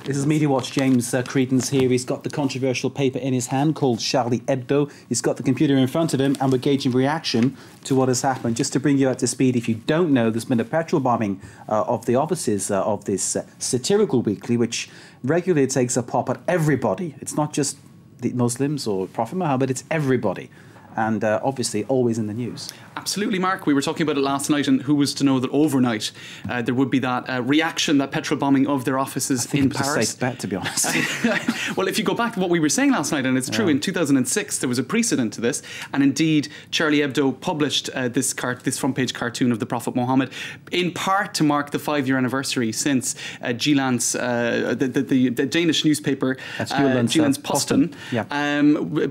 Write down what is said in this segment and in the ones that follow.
This is Media Watch. James Creedon's here. He's got the controversial paper in his hand called Charlie Hebdo. He's got the computer in front of him, and we're gauging reaction to what has happened. Just to bring you up to speed, if you don't know, there's been a petrol bombing of the offices of this satirical weekly, which regularly takes a pop at everybody. It's not just the Muslims or Prophet Muhammad, it's everybody. And obviously always in the news. Absolutely, Mark. We were talking about it last night, and who was to know that overnight there would be that reaction, that petrol bombing of their offices in Paris. I think it was a safe bet, to be honest. Well, if you go back to what we were saying last night, and it's true, in 2006 there was a precedent to this, and indeed Charlie Hebdo published this front-page cartoon of the Prophet Muhammad, in part to mark the 5-year anniversary since Jyllands, the Danish newspaper, Jyllands-Posten,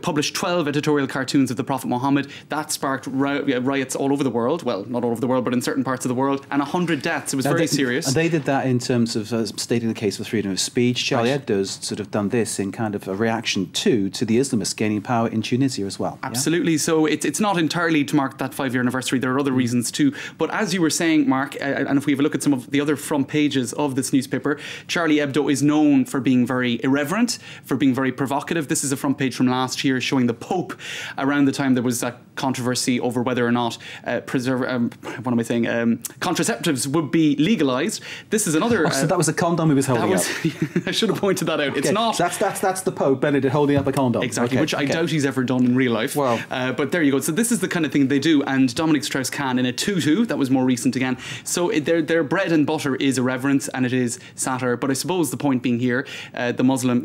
published 12 editorial cartoons of the Prophet Muhammad. That sparked riots all over the world. Well, not all over the world, but in certain parts of the world, and 100 deaths. It was very serious. And they did that in terms of stating the case for freedom of speech. Charlie Hebdo's sort of done this in kind of a reaction to the Islamists gaining power in Tunisia as well. Absolutely. Yeah? So it's not entirely to mark that 5-year anniversary. There are other reasons too. But as you were saying, Mark, and if we have a look at some of the other front pages of this newspaper, Charlie Hebdo is known for being very irreverent, for being very provocative. This is a front page from last year showing the Pope around the time there was that controversy over whether or not contraceptives would be legalised. This is another. So that was a condom he was holding up. I should have pointed that out. Okay. It's not. That's the Pope Benedict holding up a condom. Exactly, which I doubt he's ever done in real life. Well, but there you go. So this is the kind of thing they do. And Dominic Strauss-Kahn in a tutu, that was more recent again. So their bread and butter is irreverence and it is satire. But I suppose the point being here, the Muslim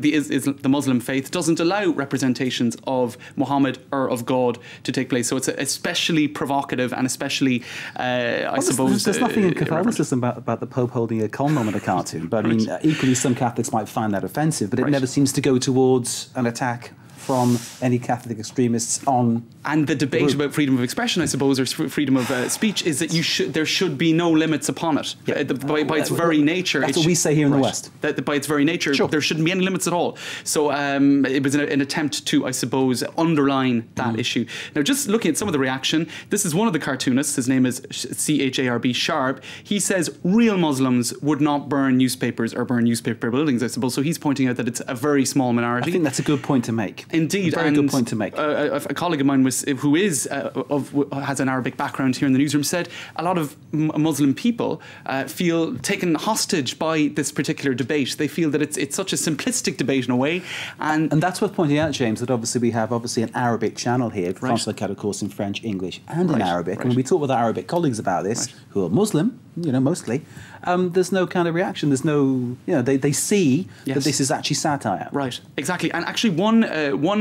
faith doesn't allow representations of Muhammad or of God to take place. So it's especially provocative and especially, I suppose... There's nothing in Catholicism about the Pope holding a condom in a cartoon. But I mean, equally some Catholics might find that offensive, but it never seems to go towards an attack from any Catholic extremists on... And the debate about freedom of expression, I suppose, or freedom of speech, is that there should be no limits upon it. Yeah. By its very nature... That's what we say here in the West. By its very nature, there shouldn't be any limits at all. So it was an attempt to, I suppose, underline that issue. Now, just looking at some of the reaction, this is one of the cartoonists. His name is C-H-A-R-B, Sharp. He says real Muslims would not burn newspapers or burn newspaper buildings, I suppose. So he's pointing out that it's a very small minority. I think that's a good point to make. Indeed. A very good point to make. A colleague of mine who has an Arabic background here in the newsroom said a lot of Muslim people feel taken hostage by this particular debate. They feel that it's such a simplistic debate in a way. And that's worth pointing out, James, that obviously we have an Arabic channel here. France Local, of course, in French, English and in Arabic. And when we talk with our Arabic colleagues about this, who are Muslim, mostly, there's no kind of reaction. There's no, they see that this is actually satire. Right, exactly. And actually one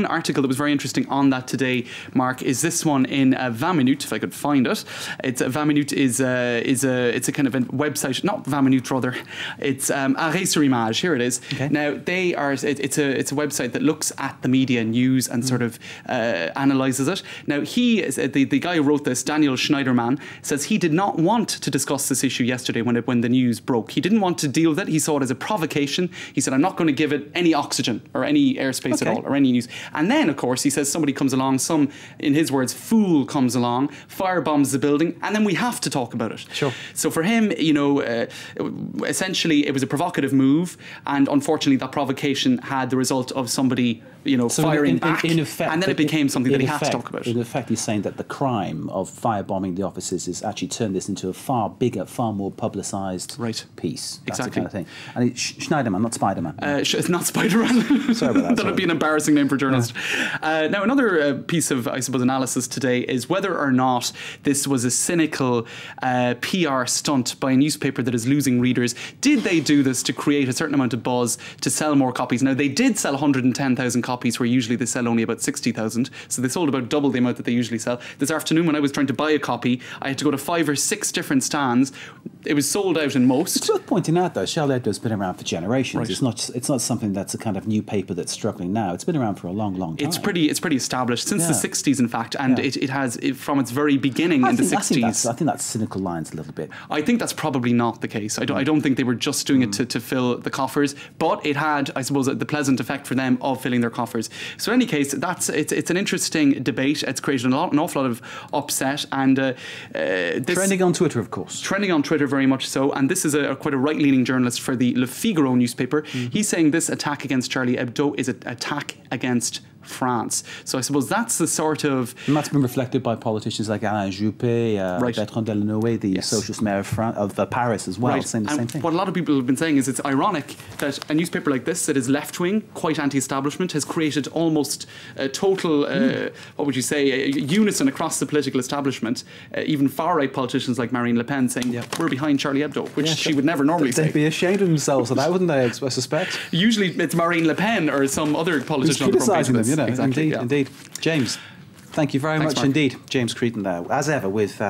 article that was very interesting on that today, Mark, is this one in 20 Minutes, if I could find it. It's 20 Minutes is a kind of a website, not 20 Minutes rather. It's Arrêt sur Image. Here it is. Okay. Now it's a website that looks at the media news and sort of analyses it. Now the guy who wrote this, Daniel Schneiderman, says he did not want to discuss this issue yesterday when the news broke. He didn't want to deal with it. He saw it as a provocation. He said, I'm not going to give it any oxygen or any airspace at all or any news. And then, of course, he says somebody comes along, in his words, fool comes along, firebombs the building, and then we have to talk about it. Sure. So for him, essentially it was a provocative move, and unfortunately that provocation had the result of somebody firing back, in effect, and then it became something that he had to talk about. In effect, he's saying that the crime of firebombing the offices has actually turned this into a far bigger, far more publicised piece. That's exactly. The kind of thing. And it's Schneiderman, not Spider-Man. It's not Spider-Man. Sorry about that. That would be an embarrassing name for a journalist. Yeah. Now, another piece of, I suppose, analysis today is whether or not this was a cynical PR stunt by a newspaper that is losing readers. Did they do this to create a certain amount of buzz to sell more copies? Now, they did sell 110,000 copies where usually they sell only about 60,000. So they sold about double the amount that they usually sell. This afternoon when I was trying to buy a copy, I had to go to 5 or 6 different stands. It was sold out in most. It's worth pointing out though, Charlie Hebdo's been around for generations. Right. It's not something that's a kind of new paper that's struggling now. It's been around for a long, long time. It's pretty established since the 60s, in fact, and it has from its very beginning in the 60s. I think that's cynical lines a little bit. I think that's probably not the case. I don't think they were just doing it to fill the coffers, but it had, I suppose, the pleasant effect for them of filling their coffers. So in any case, it's an interesting debate. It's created an awful lot of upset, and trending on Twitter, of course. Trending on Twitter very much so, and this is quite a right-leaning journalist for the Le Figaro newspaper. He's saying this attack against Charlie Hebdo is an attack against France. So I suppose that's the sort of... And that's been reflected by politicians like Alain Juppé, Bertrand Delanoë, the socialist mayor of Paris as well, saying the same thing. What a lot of people have been saying is it's ironic that a newspaper like this that is left-wing, quite anti-establishment, has created almost a total, what would you say, a unison across the political establishment. Even far-right politicians like Marine Le Pen saying, we're behind Charlie Hebdo, which she would never normally say. They'd be ashamed of themselves of that, wouldn't they, I suspect? Usually it's Marine Le Pen or some other politician on the front page of this. Exactly, indeed. James, thank you very much Mark. indeed. James Creedon there, as ever, with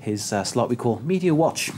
his slot we call Media Watch.